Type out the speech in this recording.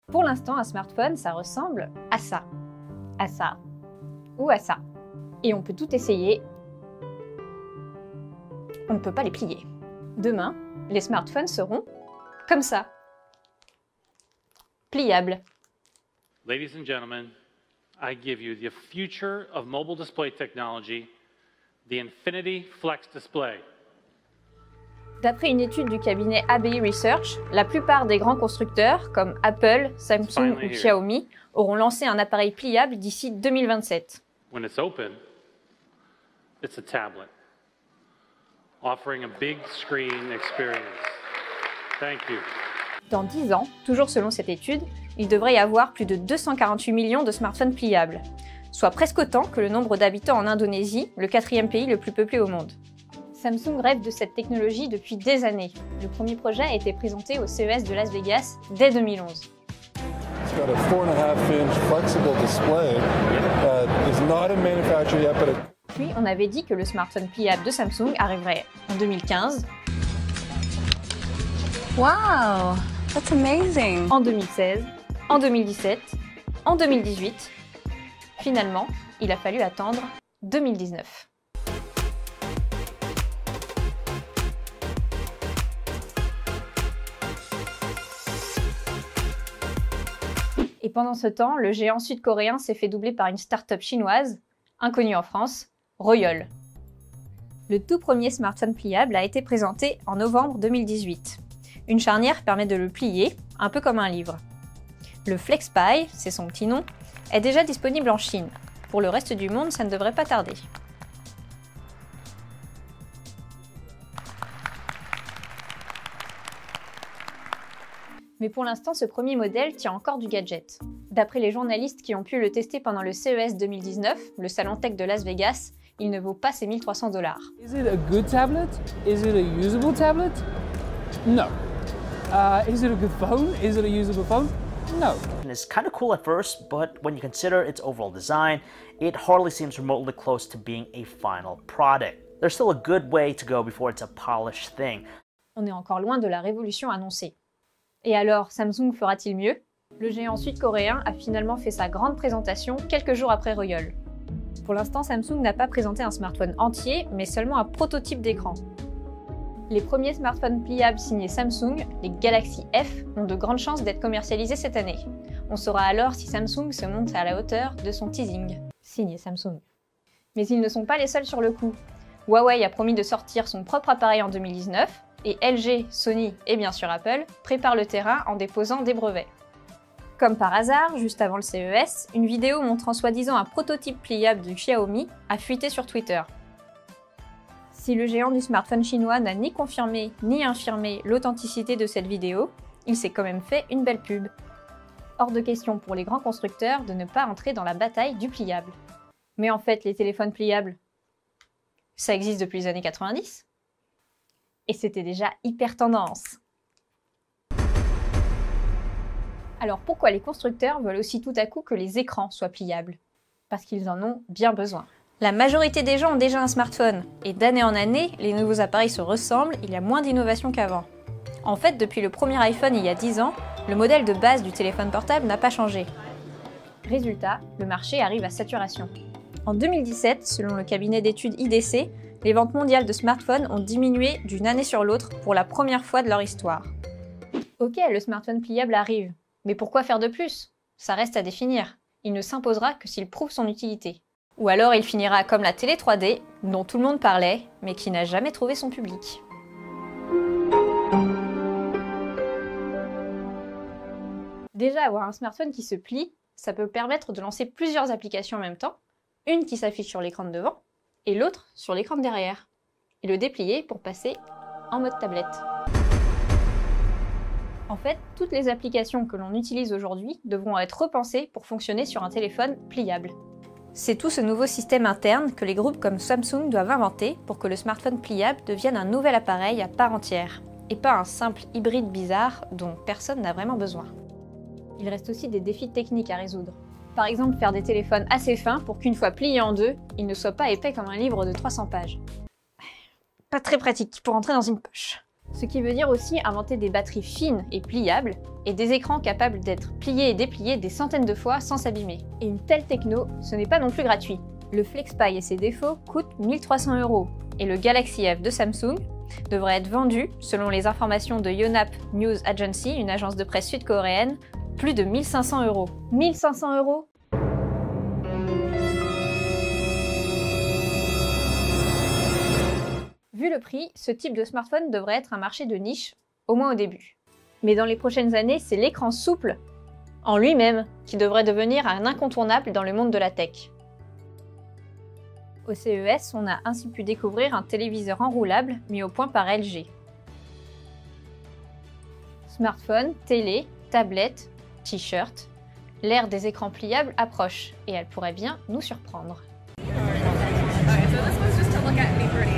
Pour l'instant, un smartphone, ça ressemble à ça ou à ça. Et on peut tout essayer, on ne peut pas les plier. Demain, les smartphones seront comme ça, pliables. Ladies and gentlemen, I give you the future of mobile display technology, the Infinity Flex Display. D'après une étude du cabinet ABI Research, la plupart des grands constructeurs, comme Apple, Samsung ou Xiaomi, auront lancé un appareil pliable d'ici 2027. When it's open, it's a tablet, offering a big screen experience. Thank you. Dans 10 ans, toujours selon cette étude, il devrait y avoir plus de 248 millions de smartphones pliables, soit presque autant que le nombre d'habitants en Indonésie, le 4e pays le plus peuplé au monde. Samsung rêve de cette technologie depuis des années. Le premier projet a été présenté au CES de Las Vegas dès 2011. It's got a 4.5-inch flexible display that is not in manufacture yet, but Puis on avait dit que le smartphone pliable de Samsung arriverait en 2015, Wow, that's amazing. en 2016, en 2017, en 2018. Finalement, il a fallu attendre 2019. Et pendant ce temps, le géant sud-coréen s'est fait doubler par une start-up chinoise, inconnue en France, Royole. Le tout premier smartphone pliable a été présenté en novembre 2018. Une charnière permet de le plier, un peu comme un livre. Le FlexPi, c'est son petit nom, est déjà disponible en Chine. Pour le reste du monde, ça ne devrait pas tarder. Mais pour l'instant, ce premier modèle tient encore du gadget. D'après les journalistes qui ont pu le tester pendant le CES 2019, le salon tech de Las Vegas, il ne vaut pas ses 1 300 $. Is it a good tablet? Is it a usable tablet? No. Is it a good phone? Is it a usable phone? No. It's kind of cool at first, but when you consider its overall design, it hardly seems remotely close to being a final product. There's still a good way to go before it's a polished thing. On est encore loin de la révolution annoncée. Et alors, Samsung fera-t-il mieux? Le géant sud-coréen a finalement fait sa grande présentation quelques jours après Royole. Pour l'instant, Samsung n'a pas présenté un smartphone entier, mais seulement un prototype d'écran. Les premiers smartphones pliables signés Samsung, les Galaxy F, ont de grandes chances d'être commercialisés cette année. On saura alors si Samsung se montre à la hauteur de son teasing. Signé Samsung. Mais ils ne sont pas les seuls sur le coup. Huawei a promis de sortir son propre appareil en 2019, et LG, Sony et bien sûr Apple préparent le terrain en déposant des brevets. Comme par hasard, juste avant le CES, une vidéo montrant soi-disant un prototype pliable du Xiaomi a fuité sur Twitter. Si le géant du smartphone chinois n'a ni confirmé ni infirmé l'authenticité de cette vidéo, il s'est quand même fait une belle pub. Hors de question pour les grands constructeurs de ne pas entrer dans la bataille du pliable. Mais en fait, les téléphones pliables, ça existe depuis les années 90. Et c'était déjà hyper tendance. Alors pourquoi les constructeurs veulent aussi tout à coup que les écrans soient pliables? Parce qu'ils en ont bien besoin. La majorité des gens ont déjà un smartphone, et d'année en année, les nouveaux appareils se ressemblent, il y a moins d'innovation qu'avant. En fait, depuis le premier iPhone il y a 10 ans, le modèle de base du téléphone portable n'a pas changé. Résultat, le marché arrive à saturation. En 2017, selon le cabinet d'études IDC, les ventes mondiales de smartphones ont diminué d'une année sur l'autre pour la première fois de leur histoire. Ok, le smartphone pliable arrive, mais pourquoi faire de plus? Ça reste à définir. Il ne s'imposera que s'il prouve son utilité. Ou alors il finira comme la télé 3D, dont tout le monde parlait, mais qui n'a jamais trouvé son public. Déjà, avoir un smartphone qui se plie, ça peut permettre de lancer plusieurs applications en même temps, une qui s'affiche sur l'écran de devant, et l'autre sur l'écran de derrière, et le déplier pour passer en mode tablette. En fait, toutes les applications que l'on utilise aujourd'hui devront être repensées pour fonctionner sur un téléphone pliable. C'est tout ce nouveau système interne que les groupes comme Samsung doivent inventer pour que le smartphone pliable devienne un nouvel appareil à part entière, et pas un simple hybride bizarre dont personne n'a vraiment besoin. Il reste aussi des défis techniques à résoudre. Par exemple, faire des téléphones assez fins pour qu'une fois pliés en deux, ils ne soient pas épais comme un livre de 300 pages. Pas très pratique pour entrer dans une poche. Ce qui veut dire aussi inventer des batteries fines et pliables, et des écrans capables d'être pliés et dépliés des centaines de fois sans s'abîmer. Et une telle techno, ce n'est pas non plus gratuit. Le FlexPi et ses défauts coûtent 1 300 €, et le Galaxy F de Samsung devrait être vendu, selon les informations de Yonhap News Agency, une agence de presse sud-coréenne, plus de 1 500 €. 1 500 €? Vu le prix, ce type de smartphone devrait être un marché de niche, au moins au début. Mais dans les prochaines années, c'est l'écran souple, en lui-même, qui devrait devenir un incontournable dans le monde de la tech. Au CES, on a ainsi pu découvrir un téléviseur enroulable mis au point par LG. Smartphone, télé, tablette, t-shirt, l'ère des écrans pliables approche et elle pourrait bien nous surprendre. Okay, so this one's just to look at me pretty.